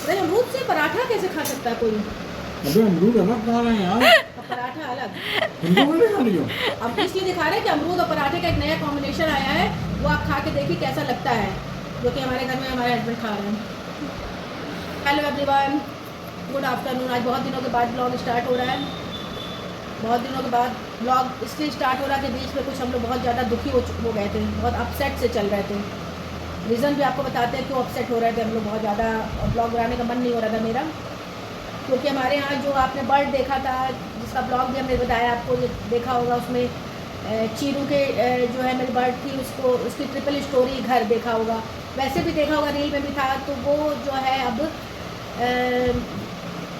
अरे अमरूद से पराठा कैसे खा सकता है कोई? अबे अमरूद अलग खा रहे हैं यार, और पराठा अलग। तुमको नहीं खा रही हो? अब इसलिए दिखा रहे हैं कि अमरूद और पराठे का एक नया कॉम्बिनेशन आया है, वो आप खा के देखिए कैसा लगता है, जो कि हमारे घर में हमारे हस्बैंड खा रहे हैं। Hello everyone, good afternoon. आज बहुत दिनों के बाद ब्लॉग स्टार्ट हो रहा है। बहुत दिनों के बाद ब्लॉग इसलिए स्टार्ट हो रहा है कि बीच में कुछ हम लोग बहुत ज़्यादा दुखी हो गए थे, बहुत अपसेट से चल रहे थे। रीज़न भी आपको बताते हैं क्यों अपसेट हो रहे थे हम लोग बहुत ज़्यादा। ब्लॉग बनाने का मन नहीं हो रहा था मेरा, क्योंकि हमारे यहाँ जो आपने बर्ड देखा था, जिसका ब्लॉग भी हमने बताया आपको, ये देखा होगा, उसमें चीरू के जो है मेरी बर्ड थी, उसको उसकी ट्रिपल स्टोरी घर देखा होगा, वैसे भी देखा होगा, रील में भी था। तो वो जो है अब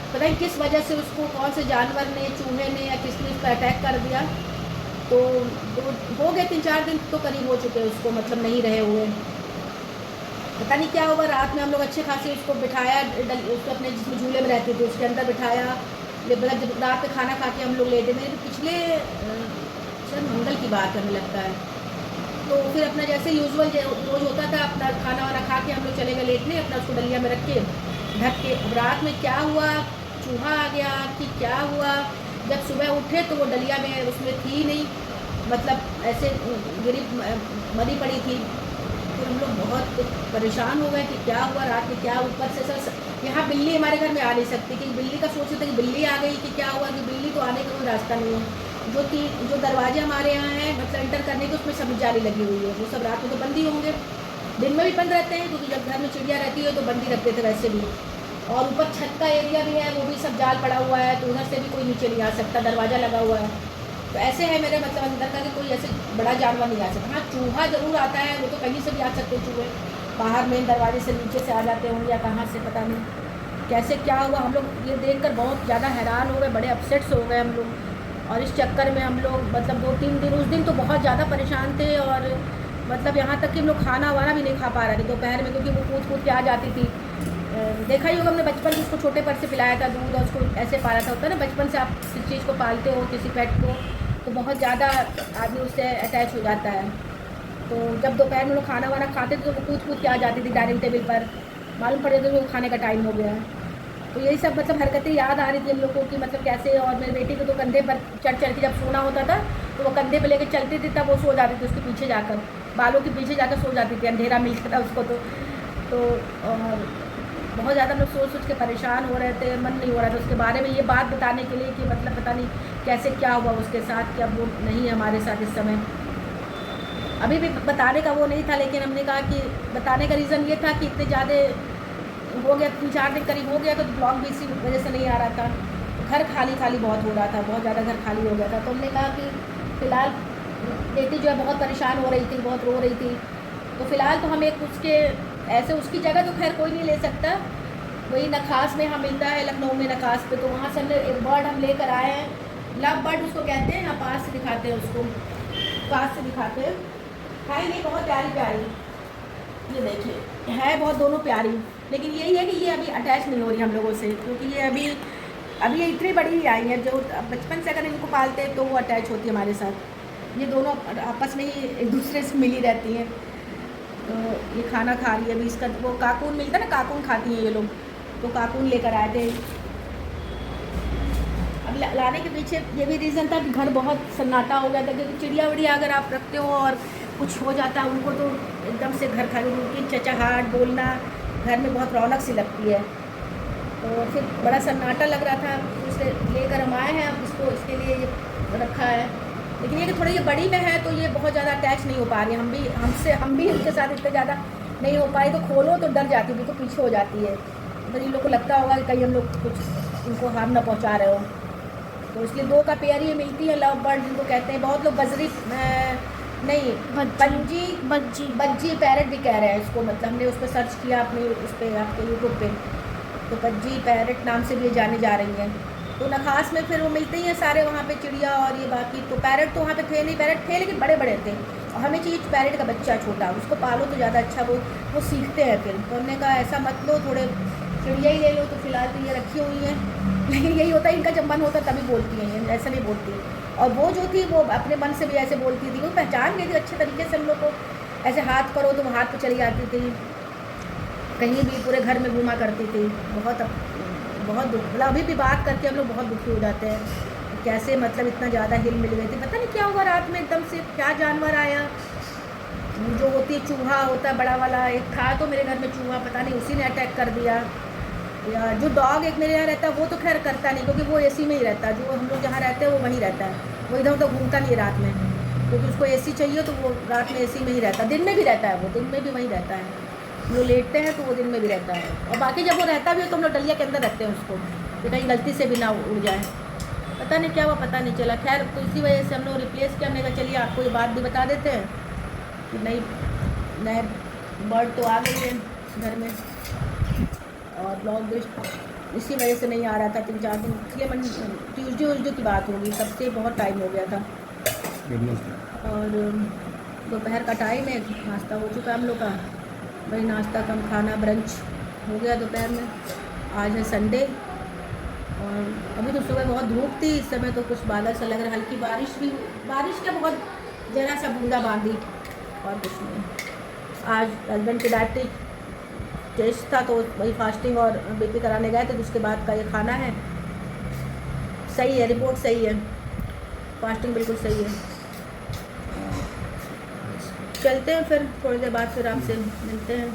पता नहीं किस वजह से उसको कौन से जानवर ने, चूहे ने या किसने उसको अटैक कर दिया। तो हो गए 3-4 दिन तो करीब हो चुके उसको, मतलब नहीं रहे हुए। पता नहीं क्या हुआ, रात में हम लोग अच्छे खासे उसको बिठाया, उसको अपने जिसमें झूले में रहती थी उसके अंदर बिठाया। मतलब जब रात में खाना खा के हम लोग लेटे, मेरे पिछले शायद मंगल की बात हमें लगता है। तो फिर अपना जैसे यूजुअल रोज होता था, अपना खाना वाना खा के हम लोग चले गए लेटने, अपना उसको डलिया में रख के ढक के। अब रात में क्या हुआ, चूहा आ गया कि क्या हुआ, जब सुबह उठे तो वो डलिया में उसमें थी नहीं, मतलब ऐसे गिरी मरी पड़ी थी। फिर हम लोग बहुत परेशान हो गए कि क्या हुआ, रात में क्या, ऊपर से सर यहाँ बिल्ली हमारे घर में आ नहीं सकती, कि बिल्ली का सोच रहे थे कि बिल्ली आ गई कि क्या हुआ, कि बिल्ली तो आने का कोई रास्ता नहीं है। जो दरवाजे हमारे यहाँ हैं मतलब एंटर करने के, उसमें सब जाली लगी हुई है, वो सब रात में तो बंद ही होंगे, दिन में भी बंद रहते हैं, क्योंकि जब घर में चिड़िया रहती है तो बंद ही रखते थे वैसे भी। और ऊपर छत का एरिया भी है, वो भी सब जाल पड़ा हुआ है, तो उधर से भी कोई नीचे नहीं आ सकता, दरवाज़ा लगा हुआ है। तो ऐसे है मेरे मतलब अंदर का कि कोई ऐसे बड़ा जानवर नहीं आ सकता। हाँ, चूहा ज़रूर आता है, वो तो कहीं से भी आ सकते चूहे, बाहर मेन दरवाजे से नीचे से आ जाते होंगे या कहाँ से, पता नहीं कैसे क्या हुआ। हम लोग ये देखकर बहुत ज़्यादा हैरान हो गए, बड़े अपसेट्स हो गए हम लोग। और इस चक्कर में हम लोग मतलब 2-3 दिन, उस दिन तो बहुत ज़्यादा परेशान थे, और मतलब यहाँ तक कि हम लोग खाना वाना भी नहीं खा पा रहे थे दोपहर में, क्योंकि वो कूद कूद के आ जाती थी। देखा ही होगा, हमने बचपन में उसको छोटे पर से पिलाया था दूध, और उसको ऐसे पाला था। होता है ना, बचपन से आप किसी चीज़ को पालते हो, किसी पेट को, तो बहुत ज़्यादा आदमी उससे अटैच हो जाता है। तो जब दोपहर में लोग खाना वाना खाते थे तो वो कूद कूद के आ जाती थी डाइनिंग टेबल पर, मालूम पड़ जाता था कि खाने का टाइम हो गया है। तो यही सब मतलब हरकतें याद आ रही थी हम लोग को कि मतलब कैसे। और मेरे बेटी को तो कंधे पर चढ़ चढ़ के जब सोना होता था तो वो कंधे पे लेके चलती थी, तब वो सो जाती थी उसके पीछे जाकर, बालों के पीछे जाकर सो जाती थी, अंधेरा मिलता था उसको। तो और बहुत ज़्यादा हम लोग सोच सोच के परेशान हो रहे थे, मन नहीं हो रहा था उसके बारे में ये बात बताने के लिए कि मतलब पता नहीं कैसे क्या हुआ उसके साथ, कि अब वो नहीं है हमारे साथ इस समय। अभी भी बताने का वो नहीं था, लेकिन हमने कहा कि बताने का रीज़न ये था कि इतने ज़्यादा हो गया, 3-4 दिन करीब हो गया, तो ब्लॉग भी इसी वजह से नहीं आ रहा था। घर खाली खाली बहुत हो रहा था, बहुत ज़्यादा घर खाली हो गया था। तो हमने कहा कि फ़िलहाल बेटी जो है बहुत परेशान हो रही थी, बहुत रो रही थी, तो फ़िलहाल तो हम एक उसके ऐसे उसकी जगह तो खैर कोई नहीं ले सकता, वही नखास में हम मिलता है, लखनऊ में नखास पे, तो वहाँ से हमने एक बर्ड हम लेकर आए हैं, लव बर्ड उसको कहते हैं। यहाँ पास से दिखाते हैं उसको, पास से दिखाते हैं, है नहीं बहुत प्यारी प्यारी, ये देखिए है बहुत दोनों प्यारी। लेकिन यही है कि ये अभी अटैच नहीं हो रही हम लोगों से, क्योंकि ये अभी ये इतनी बड़ी ही आई है, जो बचपन से अगर इनको पालते हैं तो वो अटैच होती है हमारे साथ। ये दोनों आपस में ही एक दूसरे से मिली रहती हैं। तो ये खाना खा रही है अभी, इसका वो काकून मिलता है ना, काकून खाती हैं ये लोग, तो काकून लेकर आए थे। अब लाने के पीछे ये भी रीज़न था कि घर बहुत सन्नाटा हो गया था, क्योंकि चिड़िया विड़िया अगर आप रखते हो और कुछ हो जाता है उनको, तो एकदम से घर खाली, उनकी चचहाट बोलना घर में बहुत रौनक सी लगती है। तो फिर बड़ा सन्नाटा लग रहा था, तो इसे लेकर हम आए हैं, अब इसको इसके लिए ये रखा है। लेकिन ये कि थोड़ी ये बड़ी में है तो ये बहुत ज़्यादा अटैच नहीं हो पा रही, हम भी उनके साथ इतने ज़्यादा नहीं हो पाए। तो खोलो तो डर जाती है, बिल्कुल पीछे हो जाती है, तो इन लोग को लगता होगा कि कहीं हम लोग कुछ इनको हार्म ना पहुंचा रहे हो। तो इसलिए 2 का पेयर ये मिलती है, लव बर्ड जिनको कहते हैं। बहुत लोग बजरी नहीं बज्जी पैरट भी कह रहे हैं इसको, मतलब हमने उस पर सर्च किया अपने उस पर आपके यूट्यूब पे, तो बज्जी पैरट नाम से भी ये जाने जा रही हैं। तो नखास में फिर वो मिलते ही हैं सारे वहाँ पे चिड़िया और ये बाकी। तो पैरट तो वहाँ पे थे नहीं, पैरट थे लेकिन बड़े बड़े थे, और हमें चाहिए पैरट का बच्चा छोटा, उसको पालो तो ज़्यादा अच्छा, वो सीखते हैं फिर। तो हमने कहा ऐसा मत लो, थोड़े चिड़िया ही ले लो। तो फिलहाल तो ये रखी हुई हैं, लेकिन यही होता है इनका जब मन होता तभी बोलती हैं, ये ऐसा नहीं बोलती। और वो जो थी वो अपने मन से भी ऐसे बोलती थी, वो पहचान गई थी अच्छे तरीके से हम लोग को, ऐसे हाथ करो तो वो हाथ पे चली जाती थी। कहीं भी पूरे घर में घूमा करती थी। बहुत दुख, मतलब अभी भी बात करके हम लोग बहुत दुखी हो जाते हैं कैसे मतलब इतना ज़्यादा हिल मिल गई थी। पता नहीं क्या हुआ रात में एकदम से, क्या जानवर आया। जो होती है चूहा होता है बड़ा वाला, एक था तो मेरे घर में चूहा, पता नहीं उसी ने अटैक कर दिया। या जो डॉग एक मेरे यहाँ रहता है वो तो खैर करता नहीं, क्योंकि वो एसी में ही रहता है। जो हम लोग जहाँ रहते हैं वो वहीं रहता है, वो इधर उधर घूमता नहीं है रात में, क्योंकि उसको एसी चाहिए तो वो रात में एसी में ही रहता है। दिन में भी रहता है, वो दिन में भी वहीं रहता है। हम लोग लेटते हैं तो वो दिन में भी रहता है, और बाकी जब वो रहता भी है तो हम लोग डलिया के अंदर रखते हैं उसको, कि कहीं गलती से भी ना उड़ जाए। पता नहीं क्या हुआ, पता नहीं चला। खैर तो इसी वजह से हम लोग रिप्लेस किया। हमने कहा चलिए आपको ये बात भी बता देते हैं कि नए बर्ड तो आ गई है घर में, और ब्लॉग भी इसी वजह से नहीं आ रहा था 3-4 दिन। इसलिए ट्यूसडे की बात होगी, तब से बहुत टाइम हो गया था। और दोपहर का टाइम है, नाश्ता हो चुका हम लोग का, वही नाश्ता कम खाना, ब्रंच हो गया दोपहर में। आज है संडे, और अभी तो सुबह बहुत धूप थी, इस समय तो कुछ बादल सा लग रहा है, हल्की बारिश का बहुत जरा सा बूंदा बांदी, और कुछ नहीं। आज हस्बैंड की डायबिटीज टेस्ट था तो वही फास्टिंग और बीपी कराने गए थे, तो उसके बाद का ये खाना है। सही है, रिपोर्ट सही है, फास्टिंग बिल्कुल सही है। चलते हैं फिर थोड़ी देर बाद, फिर आपसे मिलते हैं।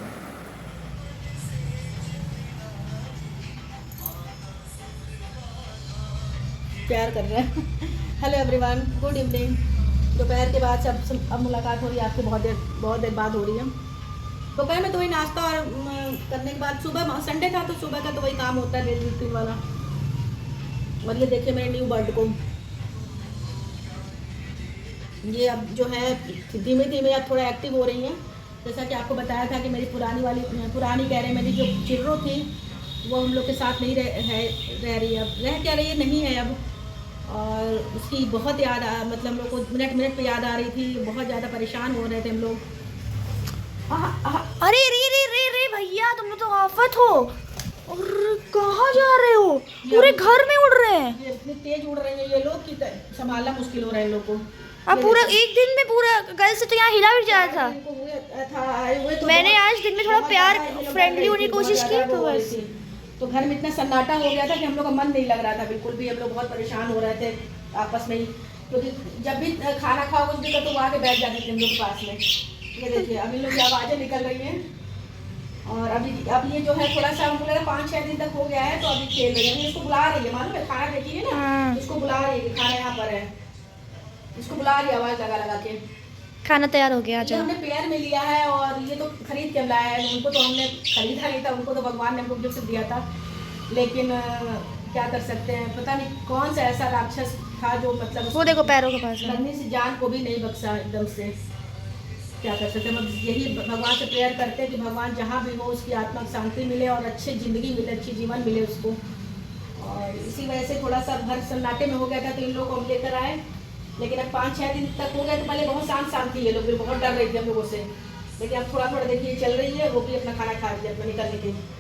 प्यार कर रहे हैं। Hello everyone, good evening. दोपहर के बाद से अब मुलाकात हो रही है आपसे, बहुत देर बाद हो रही है। दोपहर में तो वही नाश्ता और करने के बाद, सुबह संडे था तो सुबह का तो वही काम होता है डेली रूटीन वाला। और ये देखिए मेरे न्यू बर्ड को, ये अब जो है धीमे धीमे अब थोड़ा एक्टिव हो रही हैं। जैसा कि आपको बताया था कि मेरी पुरानी कह रहे मेरी जो चिर्रो थी वो हम लोग के साथ नहीं रह रही है, अब रह क्या रही है, नहीं है अब। और उसकी बहुत याद मतलब हम लोग को मिनट पे याद आ रही थी, बहुत ज़्यादा परेशान हो रहे थे हम लोग। अरे रे रे रे रे भैया, तुम तो आफत हो। और कहाँ जा रहे हो? पूरे घर में उड़ रहे हैं। ये इतनी तेज उड़ रही है ये लोग कि संभालना मुश्किल हो रहा है इन लोग को। अब पूरा एक दिन में पूरा कल से तो यहाँ हिला भी जाया था। तो मैंने आज दिन में थोड़ा प्यार फ्रेंडली होने की कोशिश की, तो बस। तो घर में इतना सन्नाटा हो गया था कि हम लोग का मन नहीं लग रहा था बिल्कुल भी। हम लोग बहुत परेशान हो रहे थे आपस में ही, क्योंकि जब भी खाना खाओ कुछ दिक्कत तो वो आके बैठ जाते थे हम लोग के पास में। ये देखिए अब इन लोग की आवाज़ें निकल रही हैं, और अब ये जो है थोड़ा सा हमको लगा 5-6 दिन तक हो गया है, तो अभी खेल रही है। इसको बुला रही है, मालूम है, खाना देखिए ना, इसको बुला रही है कि खाना यहाँ पर है, इसको बुला रही है आवाज़ लगा के। खाना तैयार हो गया। ये हमने पेयर में लिया है, और ये तो खरीद के लाया है। उनको तो हमने खरीदा नहीं था, उनको तो भगवान ने हमको गिफ्ट दिया था। लेकिन क्या कर सकते हैं, पता नहीं कौन सा ऐसा राक्षस था जो मतलब वो देखो पैरों के पास है। लगने से जान को भी नहीं बख्शा एकदम से। क्या कर सकते हैं, हम यही भगवान से प्रेयर करते हैं कि भगवान जहाँ भी हो उसकी आत्मा को शांति मिले और अच्छी ज़िंदगी मिले, अच्छी जीवन मिले उसको। और इसी वजह से थोड़ा सा घर सन्नाटे में हो गया था, तो इन लोग को हम लेकर आए। लेकिन अब 5-6 दिन तक हो गए, तो पहले बहुत शांत थी ये लोग, बहुत डर रही थी हम लोगों से। लेकिन अब थोड़ा देखिए चल रही है, वो भी अपना खाना खा रही है अपना निकलने के।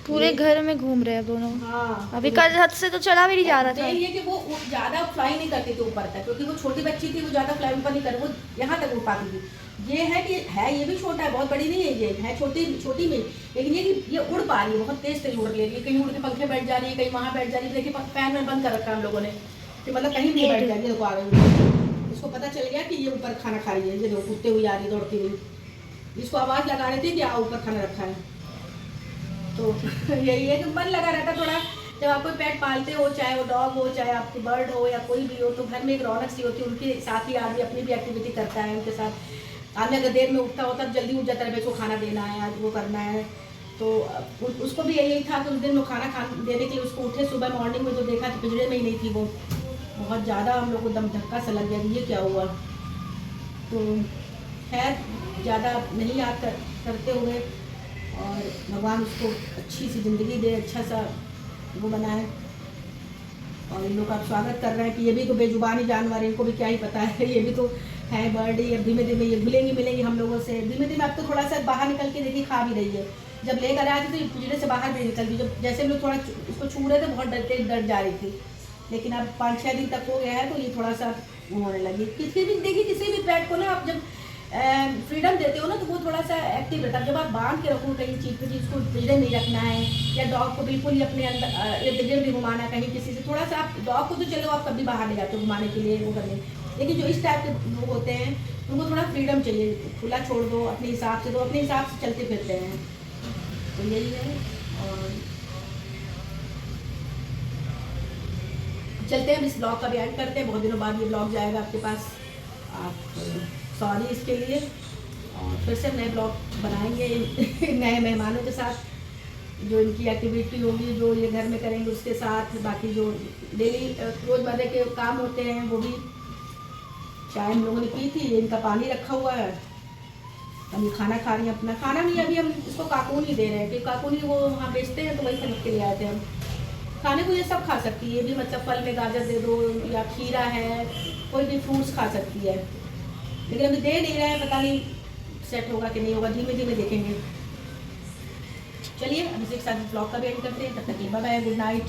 पूरे घर में घूम रहे हैं दोनों। हाँ, अभी कल हद से तो चला भी नहीं जा रहा था। ये कि वो ज़्यादा फ्लाई नहीं करती थी ऊपर तक, क्योंकि वो छोटी बच्ची थी, वो ज़्यादा फ्लाई ऊपर नहीं कर, वो यहाँ तक उड़ पाती थी। ये है कि ये भी छोटा है, बहुत बड़ी नहीं है, ये है छोटी में। लेकिन ये उड़ पा रही है, बहुत तेज उड़ ले रही है। कहीं उड़ के पंखे बैठ जा रही है, कहीं वहाँ बैठ जा रही है। देखिए फैन में बंद कर रखा है हम लोगों ने, कि मतलब कहीं भी बैठ जाएगी। देखो आ रही, इसको पता चल गया कि ये ऊपर खाना खा रही है। ये देखो कूदते हुई आ रही, दौड़ती हुई। इसको आवाज़ लगा रही थी कि आओ ऊपर खाना रखा है। तो यही है कि मन लगा रहता थोड़ा। जब आप कोई पेट पालते हो, चाहे वो डॉग हो, चाहे आपकी बर्ड हो, या कोई भी हो, तो घर में एक रौनक सी होती है। उनके साथ ही आदमी अपनी भी एक्टिविटी करता है, उनके साथ। आदमी अगर देर में उठता होता है, जल्दी उठ जाता है, इसको खाना देना है, आज वो करना है। तो उसको भी यही था कि उस दिन वो खाना देने के लिए उसको उठे सुबह मॉर्निंग में, तो देखा कि पिंजरे में ही नहीं थी वो। बहुत ज़्यादा हम लोग को दम धक्का सा लग गया कि ये क्या हुआ। तो खैर ज़्यादा नहीं याद करते हुए, और भगवान उसको अच्छी सी ज़िंदगी दे, अच्छा सा वो बनाए। और इन लोग का स्वागत कर रहे हैं कि ये भी तो बेजुबानी जानवर है, इनको भी क्या ही पता है, ये भी तो है बर्ड ही। अब धीमे धीमे ये मिलेंगी हम लोगों से धीमे धीमे। अब तो थोड़ा सा बाहर निकल के देखिए खा भी रही है। जब लेकर आए थे तो ये पिंजरे से बाहर भी निकल गई। जब जैसे हम लोग थोड़ा उसको छू रहे थे, बहुत डर जा रही थी। लेकिन अब 5-6 दिन तक हो गया है, तो ये थोड़ा सा होने लगी। किसी भी देखिए, किसी भी पेट को ना आप जब फ्रीडम देते हो ना तो वो थोड़ा सा एक्टिव रहता है। जब आप बांध के रखो कहीं चीज पे, जिसको पिंजरे नहीं रखना है, या डॉग को बिल्कुल ही अपने अंदर इर्द गिर्द भी घुमाना, कहीं किसी से थोड़ा सा आप डॉग को तो चलो आप कभी बाहर ले जाते हो घुमाने के लिए वो करने, लेकिन जो इस टाइप के लोग होते हैं उनको थोड़ा फ्रीडम चाहिए, खुला छोड़ दो अपने हिसाब से, तो अपने हिसाब से चलते फिरते हैं। तो यही है। और चलते हैं, इस ब्लॉग का भी एंड करते हैं। बहुत दिनों बाद ये ब्लॉग जाएगा आपके पास, आप सॉरी इसके लिए। और फिर से नए ब्लॉग बनाएंगे नए मेहमानों के साथ, जो इनकी एक्टिविटी होगी, जो ये घर में करेंगे उसके साथ, बाकी जो डेली रोज़मर्रा के काम होते हैं वो भी। चाय हम लोगों ने पी थी, ये इनका पानी रखा हुआ है, अभी खाना खा रही हैं। अपना खाना नहीं, अभी हम इसको काकून ही दे रहे हैं, क्योंकि काकून ही वो वहाँ बेचते हैं तो वही खरीद के ले आए थे हम। खाने को ये सब खा सकती है, ये भी मतलब फल में गाजर दे दो या खीरा है, कोई भी फ्रूट्स खा सकती है, लेकिन अभी दे नहीं रहे हैं, पता नहीं सेट होगा कि नहीं होगा, धीमे धीमे देखेंगे। चलिए अब इसी के साथ ब्लॉग का भी एंड करते हैं, तब तक बाय बाय, गुड नाइट।